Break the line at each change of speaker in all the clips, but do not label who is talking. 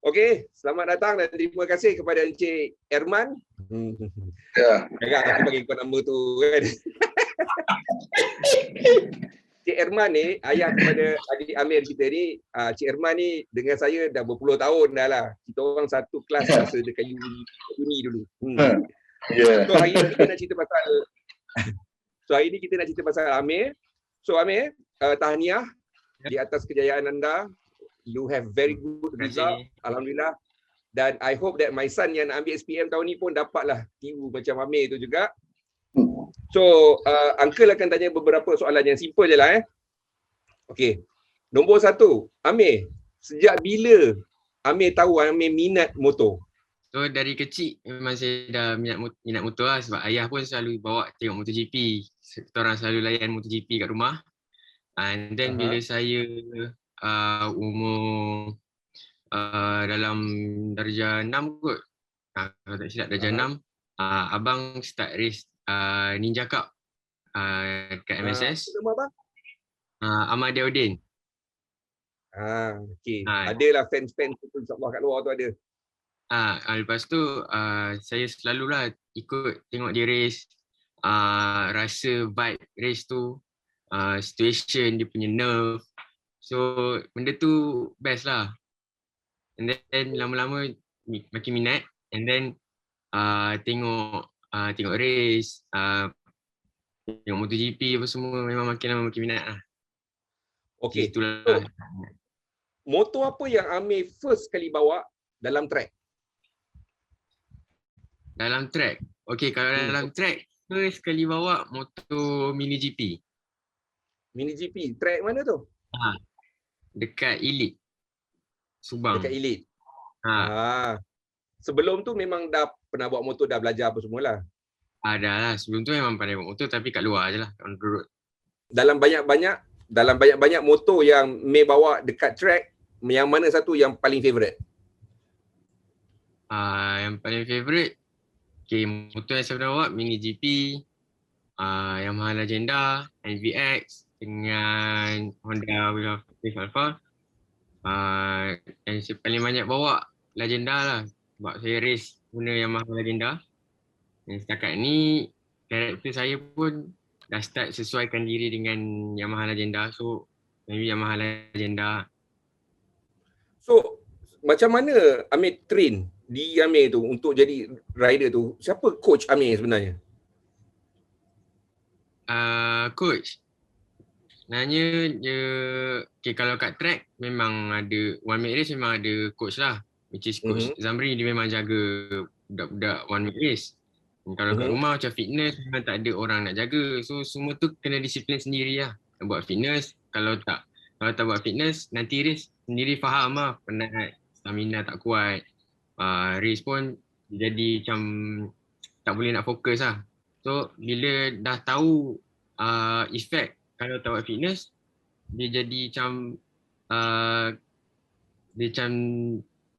Okey, selamat datang dan terima kasih kepada Encik Erman.
Ya.
Agak aku bagi kau nama tu kan. Cik Erman ni ayah kepada adik Amir kita ni. Cik Erman ni dengan saya dah berpuluh tahun dah lah. Kita orang satu kelas masa dekat uni dulu.
Ya.
So hari ni kita nak cerita pasal Amir. So Amir, tahniah di atas kejayaan anda. You have very good result, alhamdulillah. Dan I hope that my son yang nak ambil SPM tahun ni pun dapatlah tiru macam Amir tu juga. So, Uncle akan tanya beberapa soalan yang simple je lah. Okey. Nombor 1, Amir, sejak bila Amir tahu Amir minat motor?
So dari kecil memang saya dah minat motor lah, sebab ayah pun selalu bawa tengok MotoGP. Kita orang selalu layan MotoGP kat rumah. And then bila saya umur dalam darjah 6 kot, kalau tak silap darjah 6, abang start race Ninja Cup dekat MSS.
Nama abang?
Ahmad Daudin.
Okey. Adalah fans-fans tu insya-Allah kat luar tu ada.
Lepas tu saya selalulah ikut tengok dia race, rasa vibe race tu, situation dia punya nerve. So benda tu best lah. And then lama-lama makin minat, and then tengok race, tengok MotoGP apa semua, memang makin lama makin minat lah.
Okey.
Itulah.
So, motor apa yang Amir first kali bawa dalam track?
Dalam track? Okey, kalau dalam track, first kali bawa motor Mini GP.
Mini GP, track mana tu?
Dekat Elite, Subang.
Dekat Elite. Sebelum tu memang dah pernah bawa motor, dah belajar apa semualah.
Dah lah, sebelum tu memang pandai bawa motor tapi kat luar je lah, on the road.
Dalam banyak motor yang May bawa dekat track, yang mana satu yang paling favourite?
Yang paling favourite, motor yang saya pernah bawa Mini GP, Yamaha Legenda, NVX dengan Honda Wave Alpha. Yang saya paling banyak bawa Legenda lah, sebab saya race guna Yamaha Legenda. Dan setakat ni karakter saya pun dah start sesuaikan diri dengan Yamaha Legenda, so maybe Yamaha Legenda.
So macam mana Amir train di Amir tu untuk jadi rider tu? Siapa coach Amir sebenarnya?
Coach, sebenarnya dia kalau kat track memang ada one minute race, memang ada coach lah, which is coach Zamri. Dia memang jaga budak-budak one minute race. Dan kalau kat rumah macam fitness memang tak ada orang nak jaga, so semua tu kena disiplin sendiri lah. Nak buat fitness, kalau tak buat fitness, nanti race sendiri faham lah, penat, stamina tak kuat, race pun jadi macam tak boleh nak fokus lah. So bila dah tahu effect kalau tak buat fitness, dia jadi macam dia macam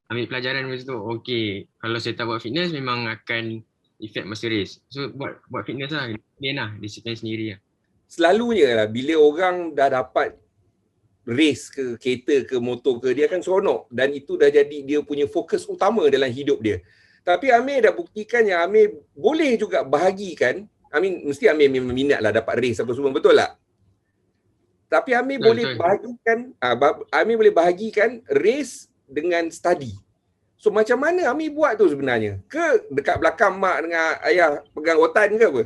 ambil pelajaran macam tu. Okay, kalau saya tak buat fitness memang akan effect masa race. So buat fitness lah, disiplin sendiri lah. Selalunya
lah bila orang dah dapat race ke kereta ke motor ke, dia akan seronok dan itu dah jadi dia punya fokus utama dalam hidup dia. Tapi Amir dah buktikan yang Amir boleh juga bahagikan. Mesti Amir memang minat lah dapat race apa semua, betul tak? Tapi Amir boleh bahagikan race dengan study. So macam mana Amir buat tu sebenarnya? Ke dekat belakang mak dengan ayah pegang rotan ke apa?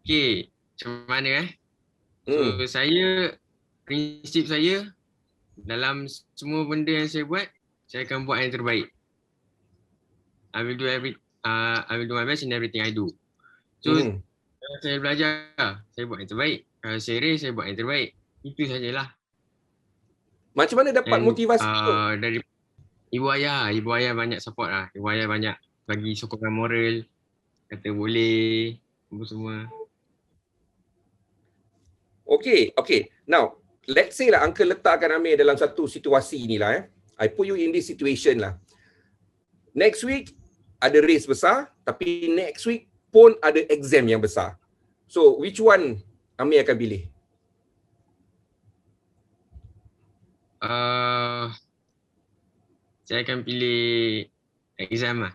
Okay, macam mana So prinsip saya dalam semua benda yang saya buat, saya akan buat yang terbaik. I will do my best in everything I do. So kalau saya belajar, saya buat yang terbaik. Kalau saya race, saya buat yang terbaik. Itu sajalah.
Macam mana dapat motivasi tu?
Dari ibu ayah banyak support lah. Ibu ayah banyak bagi sokongan moral, kata boleh, apa semua.
Okay. Now, let's say lah Uncle letakkan Amir dalam satu situasi ni lah. I put you in this situation lah. Next week ada race besar, tapi next week pun ada exam yang besar. So, which one Amir akan pilih?
Saya akan pilih exam lah.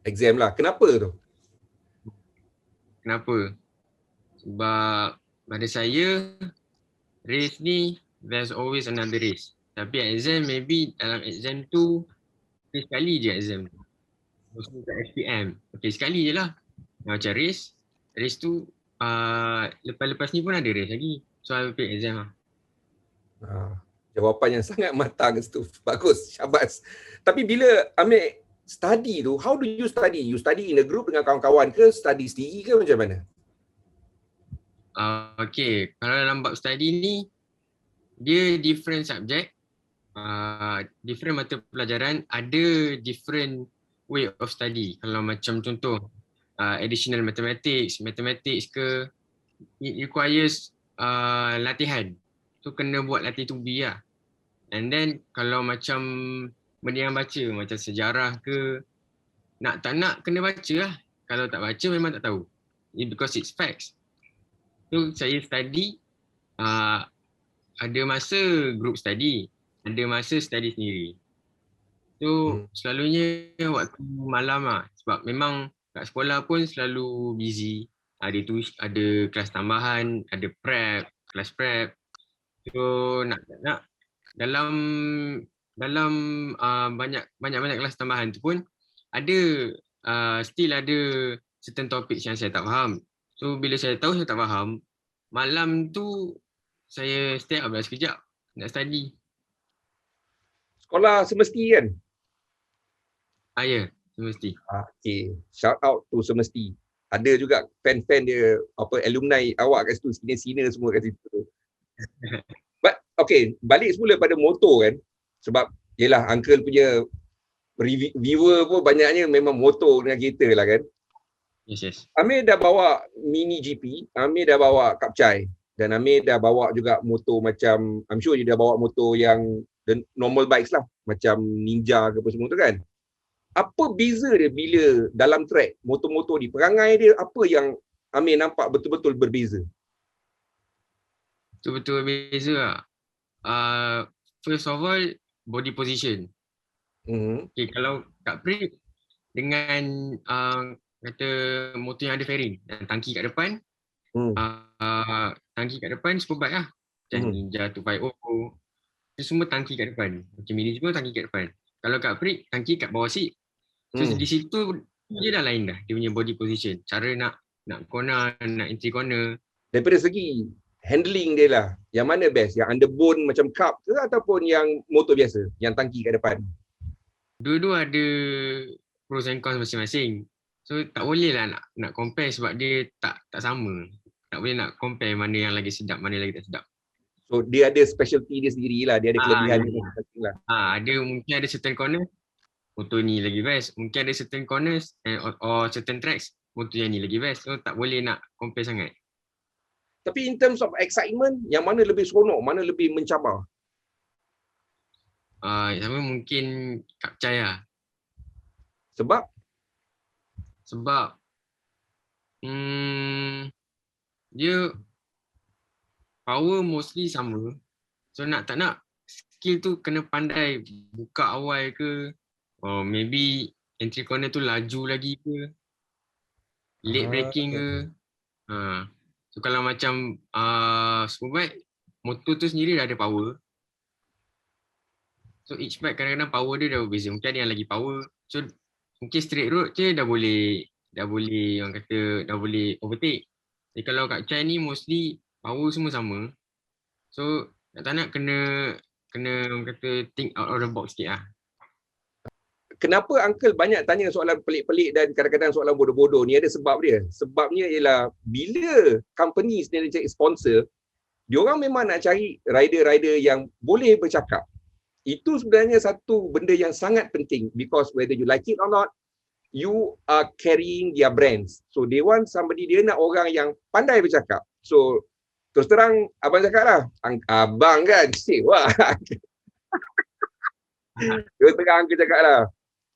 Exam lah. Kenapa tu?
Kenapa? Sebab pada saya, race ni, there's always another race. Tapi exam, maybe dalam exam tu, sekali je exam tu. Mostly kat SPM. Okay, sekali je lah. Macam race tu, lepas-lepas ni pun ada race lagi. So, I will pick exam lah.
Jawapan yang sangat matang tu. Bagus, syabas. Tapi bila ambil study tu, how do you study? You study in a group dengan kawan-kawan ke? Study sendiri ke macam mana?
Okay, kalau dalam bab study ni, dia different subject, different mata pelajaran, ada different way of study. Kalau macam contoh, additional mathematics ke, it requires latihan. So kena buat latih tubi lah. And then kalau macam benda yang baca, macam sejarah ke, nak tak nak kena baca lah. Kalau tak baca memang tak tahu. Because it's facts. So saya study, ada masa group study, ada masa study sendiri. So selalunya waktu malam lah. Sebab memang kat sekolah pun selalu busy. Ada kelas tambahan, ada prep, kelas prep. So nak tak nak dalam banyak kelas tambahan tu pun ada still ada certain topics yang saya tak faham. So bila saya tahu saya tak faham, malam tu saya stay up sekejap nak study.
Sekolah semesti kan?
Ya, semesti.
Okay, shout out to semesti. Ada juga fan-fan dia, alumni awak kat situ, senior-senior semua kat situ. But okay, balik semula pada motor kan. Sebab yelah uncle punya viewer pun banyaknya memang motor dengan kereta lah kan.
Yes.
Amir dah bawa mini GP, Amir dah bawa Kapcai, dan Amir dah bawa juga motor macam, I'm sure dia dah bawa motor yang the normal bikes lah, macam Ninja ke apa semua tu kan. Apa beza dia bila dalam track, motor-motor ni, perangai dia, apa yang Amir nampak betul-betul berbeza?
Betul-betul beza lah. First of all, body position. Okay, kalau kat Prick dengan kata motor yang ada fairing dan tangki kat depan, tangki kat depan superbike lah. Macam Ninja 250, itu semua tangki kat depan. Macam Mini semua tangki kat depan. Kalau kat Prick, tangki kat bawah seat. So di situ dia dah lain dah, dia punya body position. Cara nak corner, nak entry corner.
Daripada segi handling dia lah, yang mana best? Yang underbone macam cup ke ataupun yang motor biasa, yang tangki kat depan?
Dua-dua ada pros and cons masing-masing. So tak boleh lah nak compare sebab dia tak sama. Tak boleh nak compare mana yang lagi sedap, mana yang lagi tak sedap.
So dia ada specialty dia sendiri lah, dia ada kelebihan dia masing-masing lah.
Mungkin ada certain corner, motor ni lagi best. Mungkin ada certain corners or certain tracks, motor yang ni lagi best. So tak boleh nak compare sangat.
Tapi in terms of excitement, yang mana lebih seronok, mana lebih mencabar?
Sama mungkin Kapcai lah.
Sebab
dia power mostly sama. So nak tak nak skill tu kena pandai buka awal ke, or maybe entry corner tu laju lagi ke, late braking ke. So kalau macam superbike, motor tu sendiri dah ada power. So each bike kadang-kadang power dia dah berbeza. Mungkin ada yang lagi power. So mungkin straight road je dah boleh orang kata dah boleh overtake. Jadi kalau kat Chai ni mostly power semua sama. So tak nak kena orang kata think out of the box sikit lah.
Kenapa uncle banyak tanya soalan pelik-pelik dan kadang-kadang soalan bodoh-bodoh ni? Ada sebab dia. Sebabnya ialah bila company sendiri cari sponsor, diorang memang nak cari rider-rider yang boleh bercakap. Itu sebenarnya satu benda yang sangat penting, because whether you like it or not, you are carrying their brands. So they want somebody, dia nak orang yang pandai bercakap. So terus terang abang cakap lah, abang kan wah. Terus terang aku cakap lah,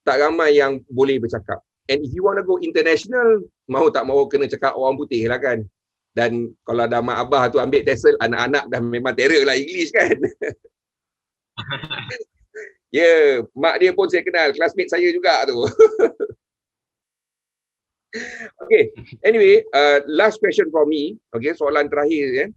tak ramai yang boleh bercakap. And if you want to go international, mau tak mau kena cakap orang putih lah kan. Dan kalau dah mak abah tu ambil TESOL, anak-anak dah memang terror lah English kan. Ya, mak dia pun saya kenal, classmate saya juga tu. Okay, anyway, last question from me. Okay, soalan terakhir ya.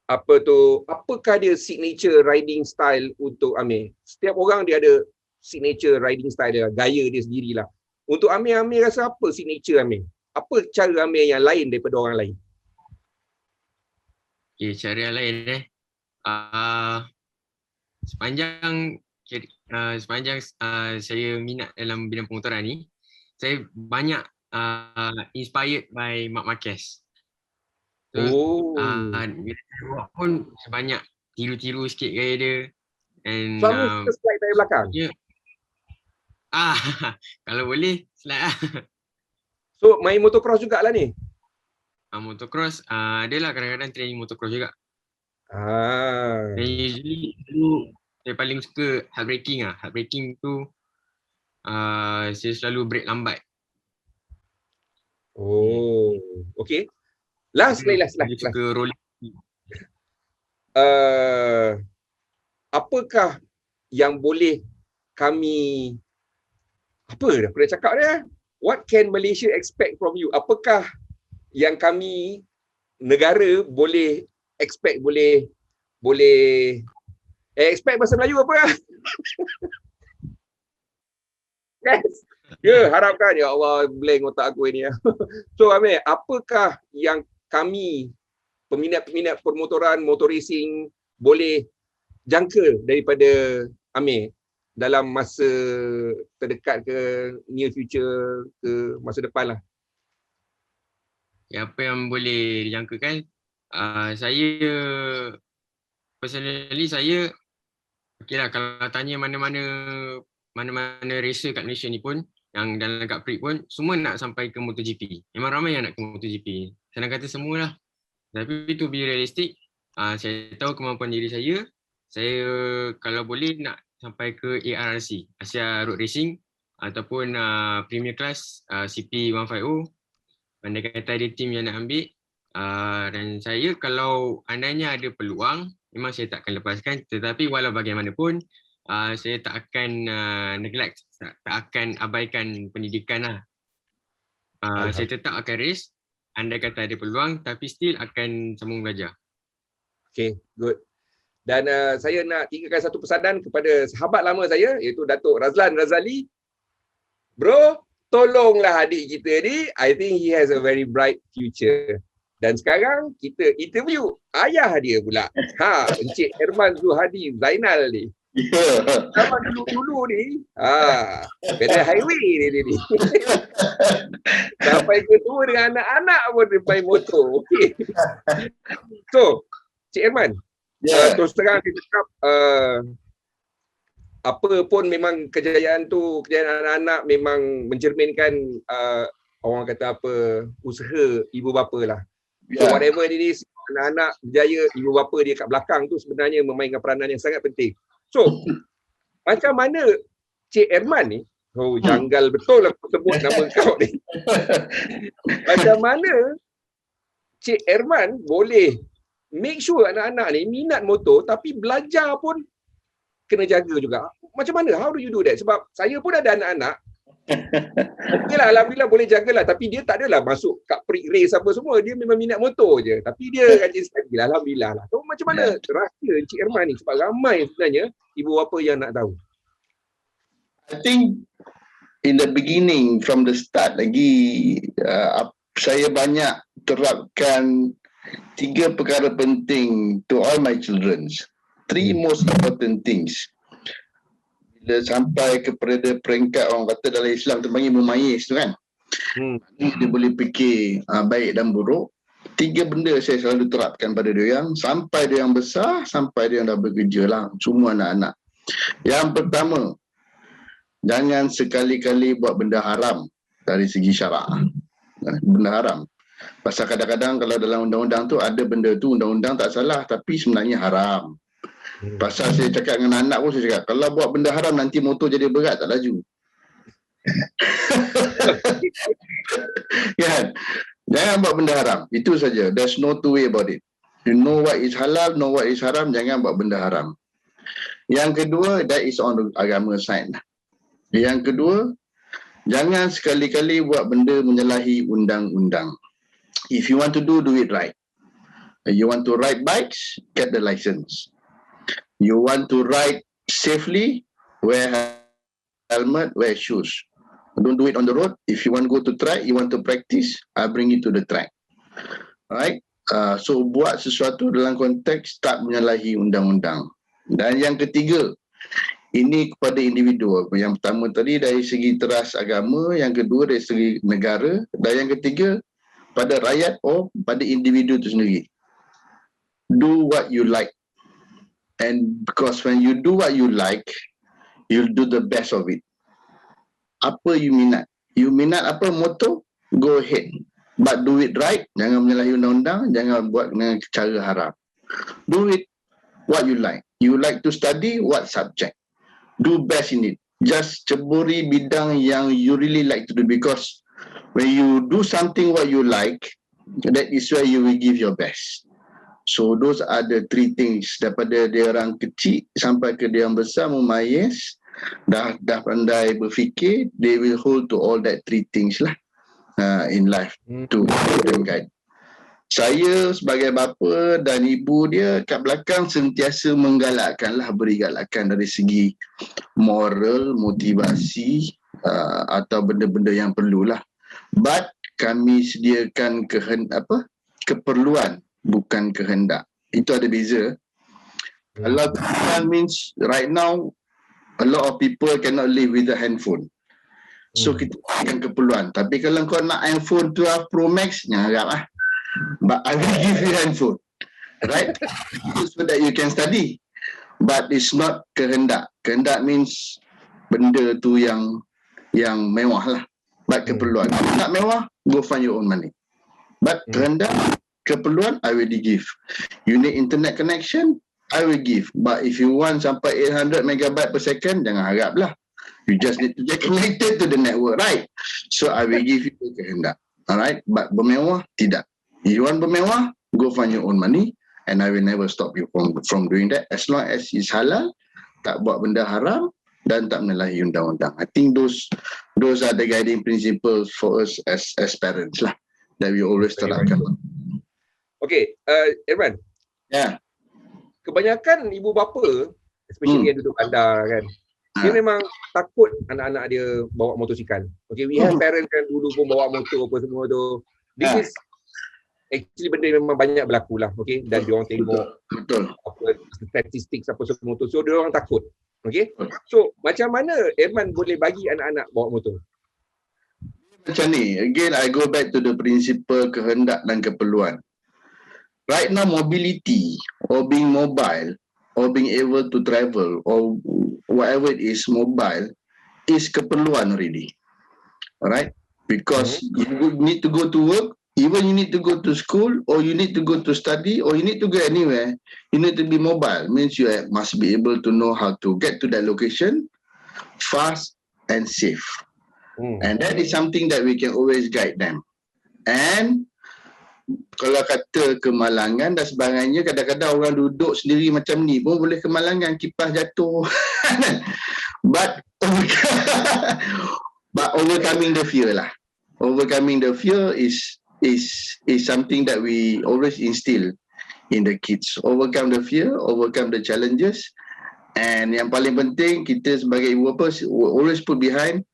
Apakah dia signature riding style untuk Amir? Setiap orang dia ada signature riding style dia, gaya dia sendirilah. Untuk Amir rasa apa signature Amir? Apa cara Amir yang lain daripada orang lain?
Okay, cara yang lain sepanjang saya minat dalam bidang pemotoran ni, saya banyak inspired by Marc Marquez. So, bila saya buat pun banyak tiru-tiru sikit gaya dia. And
Selalu kita slide dari belakang?
Kalau boleh, slide lah.
So, main motocross jugalah ni?
Motocross, adalah kadang-kadang training motocross juga. Dan usually dulu saya paling suka hard braking lah. Hard braking tu saya selalu brake lambat.
Oh, okay. Last.
Suka rolling.
Apakah yang boleh kami apa dah cakap dia? What can Malaysia expect from you? Apakah yang kami negara boleh expect, boleh expect bahasa Melayu apa? Yes. Ya, harapkan ya Allah, blank otak aku ini ya. So Amir, apakah yang kami peminat-peminat permotoran, motor racing boleh jangka daripada Amir dalam masa terdekat ke near future ke masa depan lah?
Ya, apa yang boleh dijangkakan, saya personally saya okeylah, kalau tanya mana-mana racer kat Malaysia ni pun, yang dalam kat Prix pun semua nak sampai ke MotoGP. Memang ramai yang nak ke MotoGP. Senang kata semualah. Tapi to be realistic, saya tahu kemampuan diri saya kalau boleh nak sampai ke ARRC, Asia Road Racing, ataupun Premier Class CP150. Andai kata ada tim yang nak ambil, dan saya kalau andainya ada peluang, memang saya tak akan lepaskan. Tetapi walau bagaimanapun, saya tak akan neglect, tak akan abaikan pendidikan lah. Saya tetap akan race, andai kata ada peluang, tapi still akan sambung belajar.
Okay, good. Dan saya nak tinggalkan satu pesanan kepada sahabat lama saya, iaitu Datuk Razlan Razali. Bro, tolonglah adik kita ni. I think he has a very bright future. Dan sekarang kita interview ayah dia pula. Encik Herman Zuhadi Zainal ni. Sama dulu-dulu ni, pada highway ni. Sampai ketua dengan anak-anak pun dia main motor. Okay. So, Cik Herman, terus terang kita cakap, apa pun memang kejayaan anak-anak memang mencerminkan orang kata apa, usaha ibu bapa lah. So whatever it is, anak-anak berjaya, ibu bapa dia kat belakang tu sebenarnya memainkan peranan yang sangat penting. So, macam mana Cik Herman ni, janggal betul aku sebut nama kau ni. Macam mana Cik Herman boleh make sure anak-anak ni minat motor tapi belajar pun kena jaga juga. Macam mana? How do you do that? Sebab saya pun ada anak-anak. Okeylah, alhamdulillah boleh jagalah, tapi dia tak adalah masuk kat Prix race apa semua. Dia memang minat motor je. Tapi dia rajin study lah, alhamdulillah lah. So macam mana rahsia Encik Herman ni? Sebab ramai sebenarnya ibu bapa yang nak tahu.
I think in the beginning, from the start lagi, saya banyak terapkan 3 perkara penting to all my children. 3 most important things. Bila sampai kepada peringkat orang kata dalam Islam terpanggil mumayyiz tu kan. Dia boleh fikir baik dan buruk. 3 benda saya selalu terapkan pada dia yang sampai dia yang besar, sampai dia yang dah bekerja lah, semua anak-anak. Yang pertama, jangan sekali-kali buat benda haram dari segi syarak. Benda haram. Pasal kadang-kadang kalau dalam undang-undang tu ada benda tu, undang-undang tak salah tapi sebenarnya haram. Pasal saya cakap dengan anak pun, saya cakap kalau buat benda haram nanti motor jadi berat tak laju. Kan? Jangan buat benda haram. Itu saja. There's no two way about it. You know what is halal, know what is haram, jangan buat benda haram. Yang kedua, that is on the agama side. Yang kedua, jangan sekali-kali buat benda menyalahi undang-undang. If you want to do it right. You want to ride bikes, get the license. You want to ride safely, wear helmet, wear shoes. Don't do it on the road. If you want to go to track, you want to practice, I'll bring you to the track. Alright? So buat sesuatu dalam konteks tak menyalahi undang-undang. Dan yang ketiga, ini kepada individu. Yang pertama tadi dari segi teras agama, yang kedua dari segi negara, dan yang ketiga pada rakyat pada individu itu sendiri. Do what you like. And because when you do what you like, you'll do the best of it. Apa you minat? You minat apa motor? Go ahead. But do it right. Jangan menyalahi undang-undang. Jangan buat dengan cara haram. Do it what you like. You like to study what subject? Do best in it. Just ceburi bidang yang you really like to do, because when you do something what you like, that is where you will give your best. So those are the three things. Daripada dia orang kecil sampai ke dia yang besar memayis, dah pandai berfikir, they will hold to all that three things lah in life to them guide. Saya sebagai bapa dan ibu dia kat belakang sentiasa menggalakkanlah, beri galakan dari segi moral, motivasi atau benda-benda yang perlulah. But kami sediakan keperluan, bukan kehendak. Itu ada beza. Kalau keperluan means right now a lot of people cannot live with a handphone. So kita berikan keperluan. Tapi kalau kau nak iPhone 12 Pro Max, jangan harap lah. But I will give you handphone, right? So that you can study. But it's not kehendak. Kehendak means benda tu yang mewah lah. But keperluan. Nak mewah, go find your own money. But kehendak, keperluan, I will give. You need internet connection, I will give. But if you want sampai 800 megabyte per second, jangan harap lah. You just need to get connected to the network, right? So I will give you kehendak. Alright? But bermewah, tidak. You want bermewah, go find your own money, and I will never stop you from doing that as long as it's halal, tak buat benda haram dan tak menyalahi undang-undang. I think those are the guiding principles for us as parents lah, that we always terapkan.
Okay, Irman.
Ya.
Kebanyakan ibu bapa, especially yang duduk bandar kan, dia memang takut anak-anak dia bawa motosikal. Okay, we have parents kan dulu pun bawa motor apa semua tu. This is actually benda memang banyak berlaku lah, okay? Dan diorang tengok apa statistik apa semua tu, so diorang takut, okay? So macam mana Irman boleh bagi anak-anak bawa motor?
Macam ni, again I go back to the principle kehendak dan keperluan. Right now mobility or being mobile or being able to travel or whatever it is mobile is keperluan already. Alright? Because you need to go to work, even you need to go to school, or you need to go to study, or you need to go anywhere, you need to be mobile. Means you must be able to know how to get to that location fast and safe. And that is something that we can always guide them. And kalau kata kemalangan dan sebagainya, kadang-kadang orang duduk sendiri macam ni pun boleh kemalangan, kipas jatuh. But overcoming the fear lah. Overcoming the fear is something that we always instill in the kids. Overcome the fear, overcome the challenges, and yang paling penting kita sebagai ibu bapa always put behind,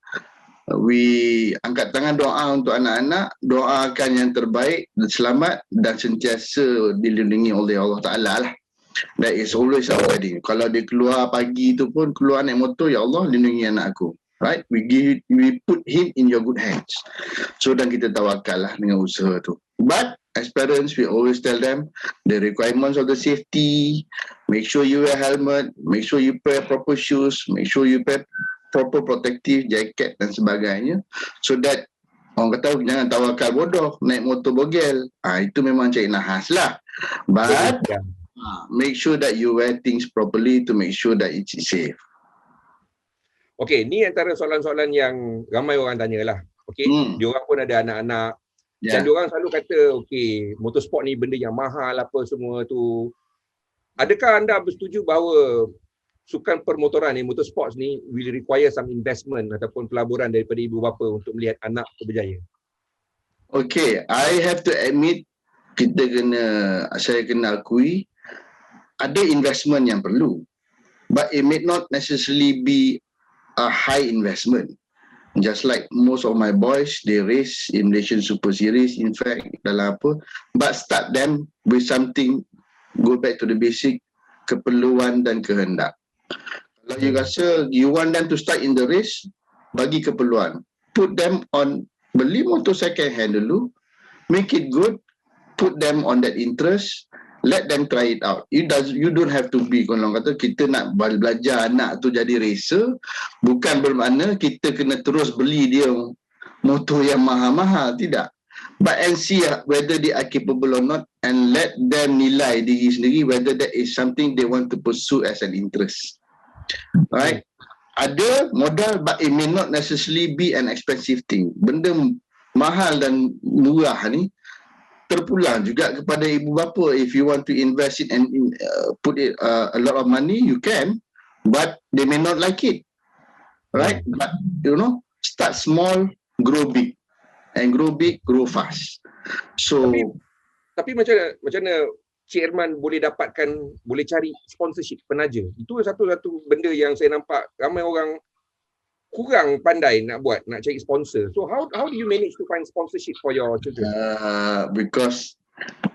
we angkat tangan doa untuk anak-anak, doakan yang terbaik dan selamat dan sentiasa dilindungi oleh Allah Ta'ala lah. That is always our guiding. Kalau dia keluar pagi tu pun, keluar naik motor, ya Allah lindungi anak aku. Right? We put him in your good hands. So dan kita tawakal lah dengan usaha tu. But as parents, we always tell them the requirements of the safety. Make sure you wear helmet. Make sure you wear proper shoes. Make sure you wear proper protective jacket dan sebagainya. So that orang kata jangan tawakal bodoh, naik motor bogel. Itu memang cari nahas lah. But make sure that you wear things properly to make sure that it's safe.
Okay, ni antara soalan-soalan yang ramai orang tanyalah. Okay, diorang pun ada anak-anak. Dan diorang selalu kata, okay, motorsport ni benda yang mahal apa semua tu. Adakah anda bersetuju bahawa sukan permotoran ni, motorsports ni will require some investment ataupun pelaburan daripada ibu bapa untuk melihat anak berjaya?
Okay, I have to admit, saya kena akui, ada investment yang perlu. But it may not necessarily be a high investment. Just like most of my boys, they race in Malaysian Super Series, in fact, dalam apa. But start them with something, go back to the basic, keperluan dan kehendak. Kalau you rasa you want them to start in the race, bagi keperluan. Put them on, beli motor second hand dulu, make it good, put them on that interest, let them try it out. You don't have to be, kalau kata kita nak belajar anak tu jadi racer, bukan bermakna kita kena terus beli dia motor yang mahal-mahal, tidak. But and see whether they are capable or not, and let them nilai diri sendiri whether that is something they want to pursue as an interest. Right? Ada modal, but it may not necessarily be an expensive thing. Benda mahal dan murah ni terpulang juga kepada ibu bapa. If you want to invest it and put it a lot of money, you can, but they may not like it. Right? But start small, grow big. And grow big, grow fast. So
tapi macam mana Cik Irman boleh cari sponsorship, penaja? Itu satu benda yang saya nampak ramai orang kurang pandai nak cari sponsor. So how do you manage to find sponsorship for your children?
Because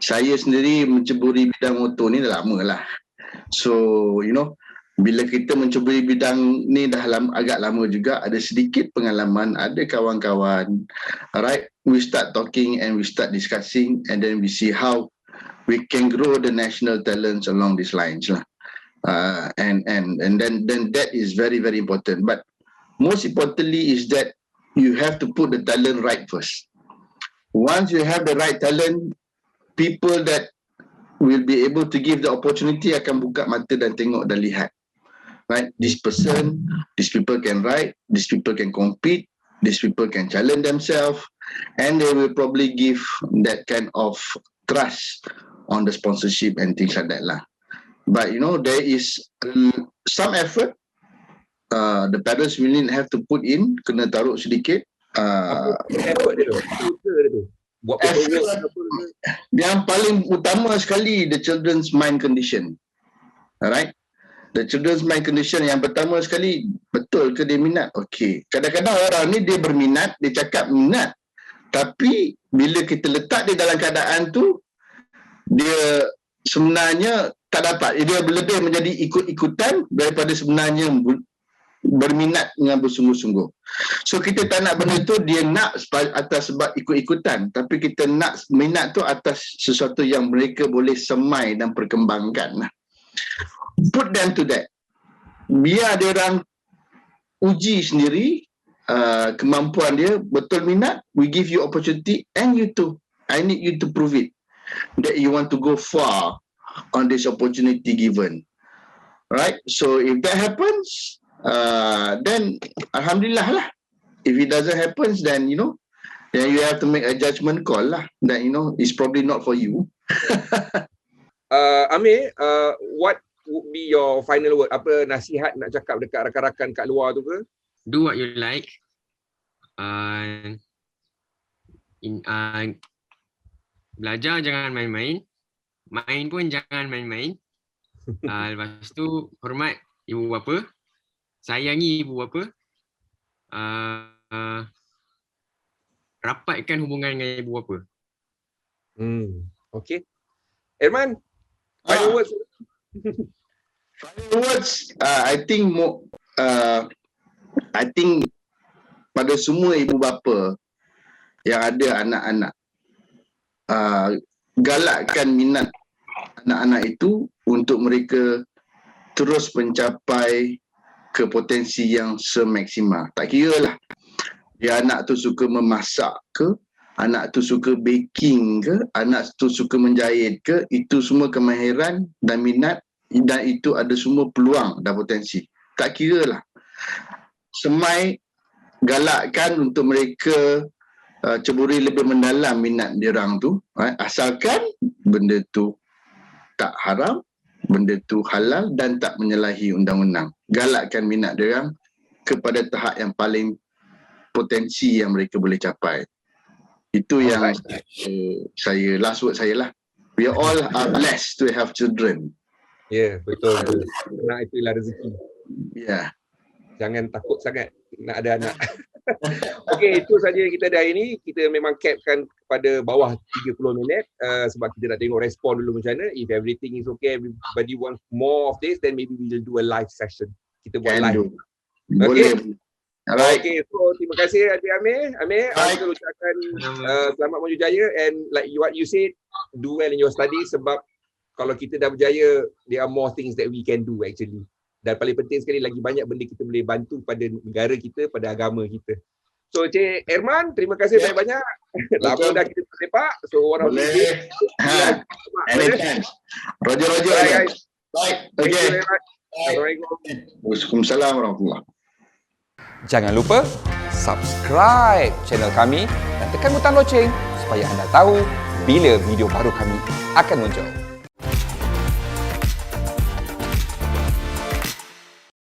saya sendiri menceburi bidang motor ni dah lama lah. So bila kita menceburi bidang ni dah agak lama juga, ada sedikit pengalaman, ada kawan-kawan, alright, we start talking and we start discussing, and then we see how we can grow the national talents along these lines lah. And then that is very, very important. But most importantly is that you have to put the talent right first. Once you have the right talent, people that will be able to give the opportunity akan buka mata dan tengok dan lihat. Right? These people can ride, these people can compete, these people can challenge themselves, and they will probably give that kind of trust on the sponsorship and things like that lah. But there is some effort. The parents will have to put in, kena taruh sedikit.
Effort dia tu. Buat paperwork.
Yang paling utama sekali, the children's mind condition. Alright? The children's mind condition yang pertama sekali, betul ke dia minat? Okey. Kadang-kadang orang ni dia berminat, dia cakap minat. Tapi bila kita letak dia dalam keadaan tu, dia sebenarnya tak dapat. Dia lebih menjadi ikut-ikutan daripada sebenarnya berminat dengan bersungguh-sungguh. So kita tak nak benda tu dia nak atas sebab ikut-ikutan, tapi kita nak minat tu atas sesuatu yang mereka boleh semai dan perkembangkan. Put them to that. Biar dia orang uji sendiri kemampuan dia, betul minat, we give you opportunity, and you too. I need you to prove it that you want to go far on this opportunity given. Right? So if that happens, then alhamdulillah lah. If it doesn't happen, then then you have to make a judgment call lah. That it's probably not for you.
Amir, what would be your final word? Apa nasihat nak cakap dekat rakan-rakan kat luar tu ke?
Do what you like. Belajar jangan main-main. Main pun jangan main-main. Lepas tu hormat ibu bapa. Sayangi ibu bapa. Rapatkan hubungan dengan ibu bapa.
Okay. Irman, final words.
Final words, I think pada semua ibu bapa yang ada anak-anak, galakkan minat anak-anak itu untuk mereka terus mencapai ke potensi yang semaksimal. Tak kira lah dia anak tu suka memasak ke, anak tu suka baking ke, anak tu suka menjahit ke, itu semua kemahiran dan minat, dan itu ada semua peluang dan potensi. Tak kira lah. Semai, galakkan untuk mereka ceburi lebih mendalam minat diorang tu, asalkan benda tu tak haram, benda tu halal dan tak menyalahi undang-undang. Galakkan minat diorang kepada tahap yang paling potensi yang mereka boleh capai. Itu yang saya, last word saya lah. We all are blessed to have children.
Ya, betul. Nak itulah rezeki.
Ya.
Jangan takut sangat nak ada anak. Okey, itu saja kita dah ini. Kita memang capkan kepada bawah 30 minit sebab kita nak tengok respon dulu macam mana. If everything is okay, everybody wants more of this, then maybe we will do a live session. Kita buat live.
Boleh. Alright.
Okay, so terima kasih Adik Amir. Amir, saya ucapkan selamat maju jaya, and like what you said, do well in your studies sebab kalau kita dah berjaya, there are more things that we can do actually. Dan paling penting sekali, lagi banyak benda kita boleh bantu pada negara kita, pada agama kita. So Cik Herman, terima kasih banyak-banyak. Lama dah kita sepak. So orang
boleh. Anytime. Roger.
Guys.
Baik. Okay.
Assalamualaikum.
Waalaikumsalam warahmatullahi.
Jangan lupa subscribe channel kami dan tekan butang loceng supaya anda tahu bila video baru kami akan muncul.